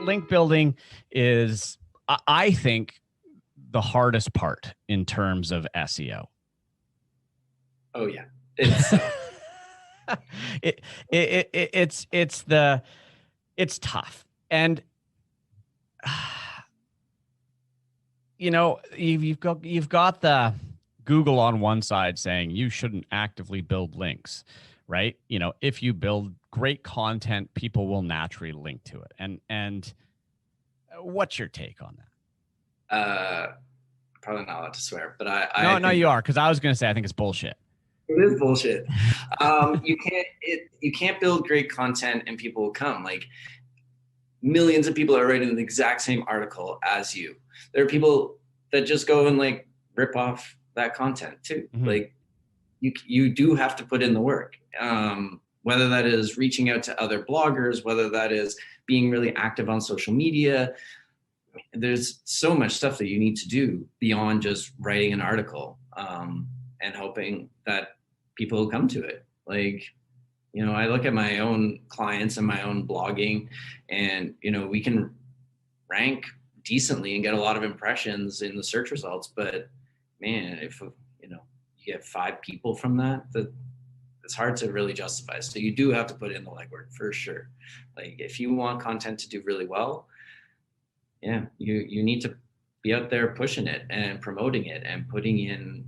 link building is, I think, the hardest part in terms of SEO. Oh yeah, it's it's tough, and you've got the Google on one side saying you shouldn't actively build links, right? If you build great content, people will naturally link to it. And what's your take on that? Probably not allowed to swear, but No, you are, because I was going to say I think it's bullshit. It is bullshit. You can't build great content and people will come. Like, millions of people are writing the exact same article as you. There are people that just go and like rip off that content too. Mm-hmm. Like, you do have to put in the work. Whether that is reaching out to other bloggers, whether that is being really active on social media. There's so much stuff that you need to do beyond just writing an article, and hoping that people will come to it. Like, I look at my own clients and my own blogging, and, we can rank decently and get a lot of impressions in the search results. But man, if, you get 5 people from that, it's hard to really justify. So you do have to put in the legwork for sure. Like, if you want content to do really well, yeah, you need to be out there pushing it and promoting it and putting in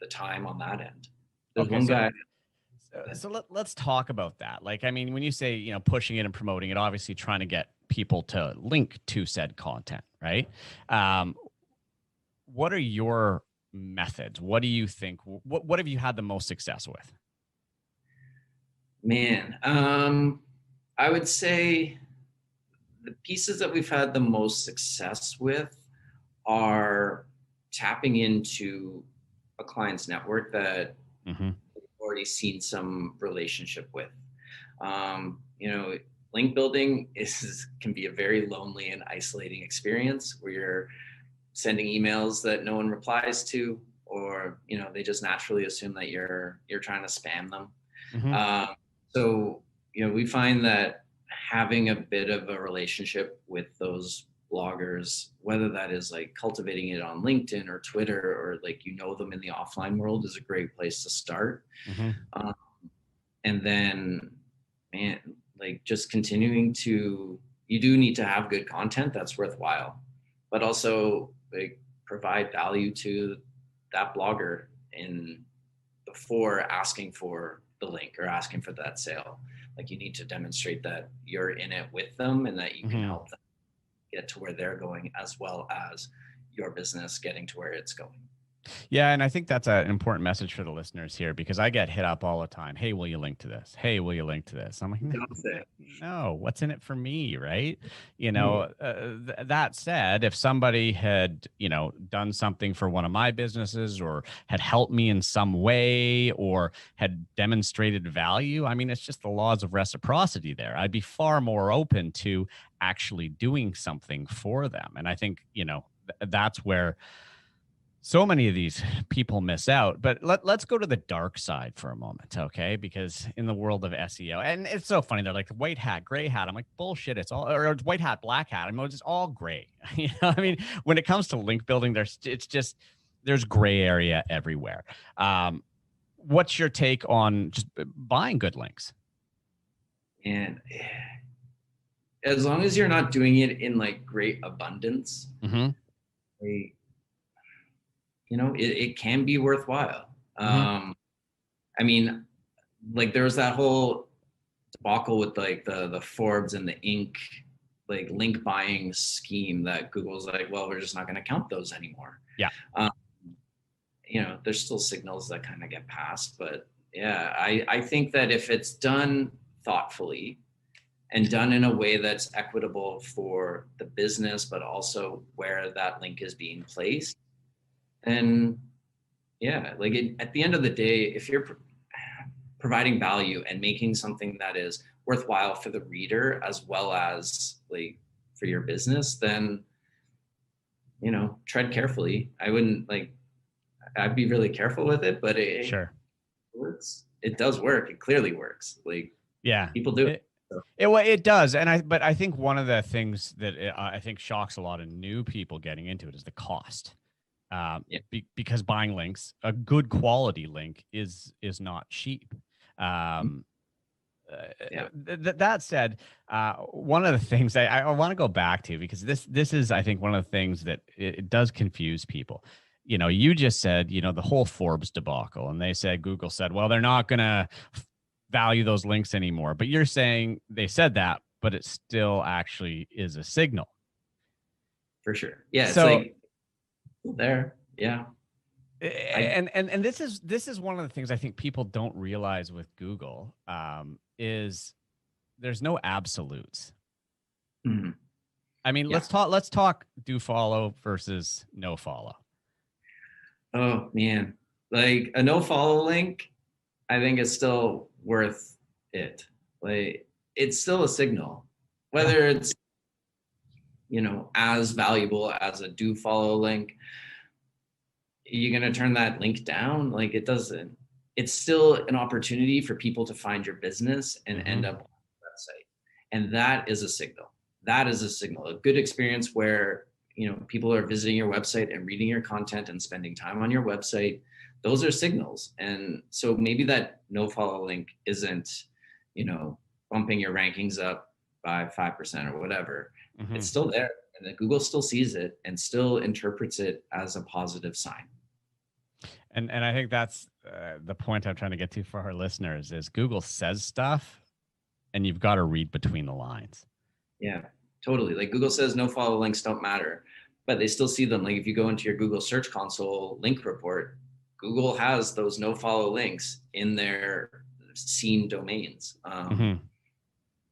the time on that end. There's one guy. So let's talk about that. Like, I mean, when you say, pushing it and promoting it, obviously trying to get people to link to said content, right? What are your methods? What do you think? What have you had the most success with? Man, I would say the pieces that we've had the most success with are tapping into a client's network that we've already seen some relationship with. Link building can be a very lonely and isolating experience where you're sending emails that no one replies to, or, they just naturally assume that you're trying to spam them. Mm-hmm. So, we find that having a bit of a relationship with those bloggers, whether that is like cultivating it on LinkedIn or Twitter, or like, them in the offline world, is a great place to start. Mm-hmm. And then, man, like, just continuing to, you do need to have good content that's worthwhile, but also like provide value to that blogger before asking for the link or asking for that sale. Like, you need to demonstrate that you're in it with them and that you can help them get to where they're going, as well as your business getting to where it's going. Yeah. And I think that's an important message for the listeners here, because I get hit up all the time. Hey, will you link to this? Hey, will you link to this? I'm like, no, what's in it for me? Right. That said, if somebody had, done something for one of my businesses, or had helped me in some way, or had demonstrated value, I mean, it's just the laws of reciprocity there. I'd be far more open to actually doing something for them. And I think, that's where so many of these people miss out. But let's go to the dark side for a moment, okay? Because in the world of SEO, and it's so funny, they're like white hat, gray hat. I'm like, bullshit. It's all, or it's white hat, black hat. I mean, it's all gray. I mean, when it comes to link building, there's gray area everywhere. What's your take on just buying good links? And as long as you're not doing it in like great abundance, it can be worthwhile. I mean, like, there was that whole debacle with like the Forbes and the Inc. like link buying scheme that Google's like, well, we're just not going to count those anymore. Yeah. There's still signals that kind of get passed, but yeah, I think that if it's done thoughtfully and done in a way that's equitable for the business, but also where that link is being placed, and yeah, like, at the end of the day, if you're providing value and making something that is worthwhile for the reader as well as like for your business, then, tread carefully. I'd be really careful with it, but it works. It does work. It clearly works. Like, yeah, people do it. So, It does, but I think one of the things that I think shocks a lot of new people getting into it is the cost. yeah. Because buying links, a good quality link is not cheap. Mm-hmm. Yeah. That said, one of the things I want to go back to, because this is, I think, one of the things that it does confuse people. You just said, the whole Forbes debacle, and they said, Google said, well, they're not going to value those links anymore. But you're saying they said that, but it still actually is a signal. For sure. Yeah. It's So, like there. Yeah. and this is one of the things I think people don't realize with Google, is there's no absolutes. Mhm. I mean, Yeah. let's talk do follow versus no follow. Oh man, like a no follow link, I think is still worth it. Like it's still a signal, whether it's as valuable as a do follow link. You're gonna turn that link down? Like it doesn't. It's still an opportunity for people to find your business and end up on the website, and that is a signal. That is a signal. A good experience where people are visiting your website and reading your content and spending time on your website. Those are signals, and so maybe that no follow link isn't bumping your rankings up by 5% or whatever. Mm-hmm. It's still there, and that Google still sees it and still interprets it as a positive sign. And I think that's the point I'm trying to get to for our listeners is Google says stuff, and you've got to read between the lines. Yeah, totally. Like Google says no follow links don't matter, but they still see them. Like if you go into your Google Search Console link report, Google has those no follow links in their seen domains. They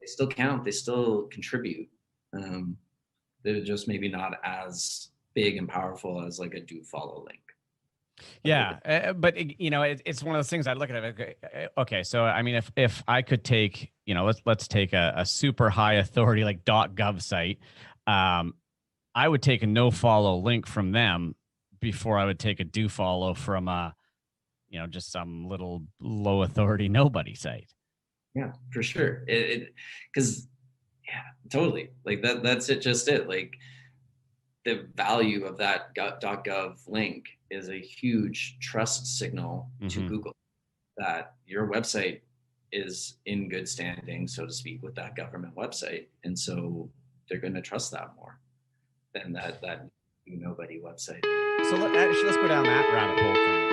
still count. They still contribute. They're just maybe not as big and powerful as like a do follow link. Yeah, but it's one of those things I look at it. Okay, so I mean, if I could take, let's take a super high authority like .gov site, I would take a no follow link from them before I would take a do follow from just some little low authority nobody site. Yeah, for sure. Because yeah, totally. Like that's it. Just it. Like the value of that .gov link is a huge trust signal to Google that your website is in good standing, so to speak, with that government website, and so they're going to trust that more than that nobody website. So let's go down that rabbit hole for a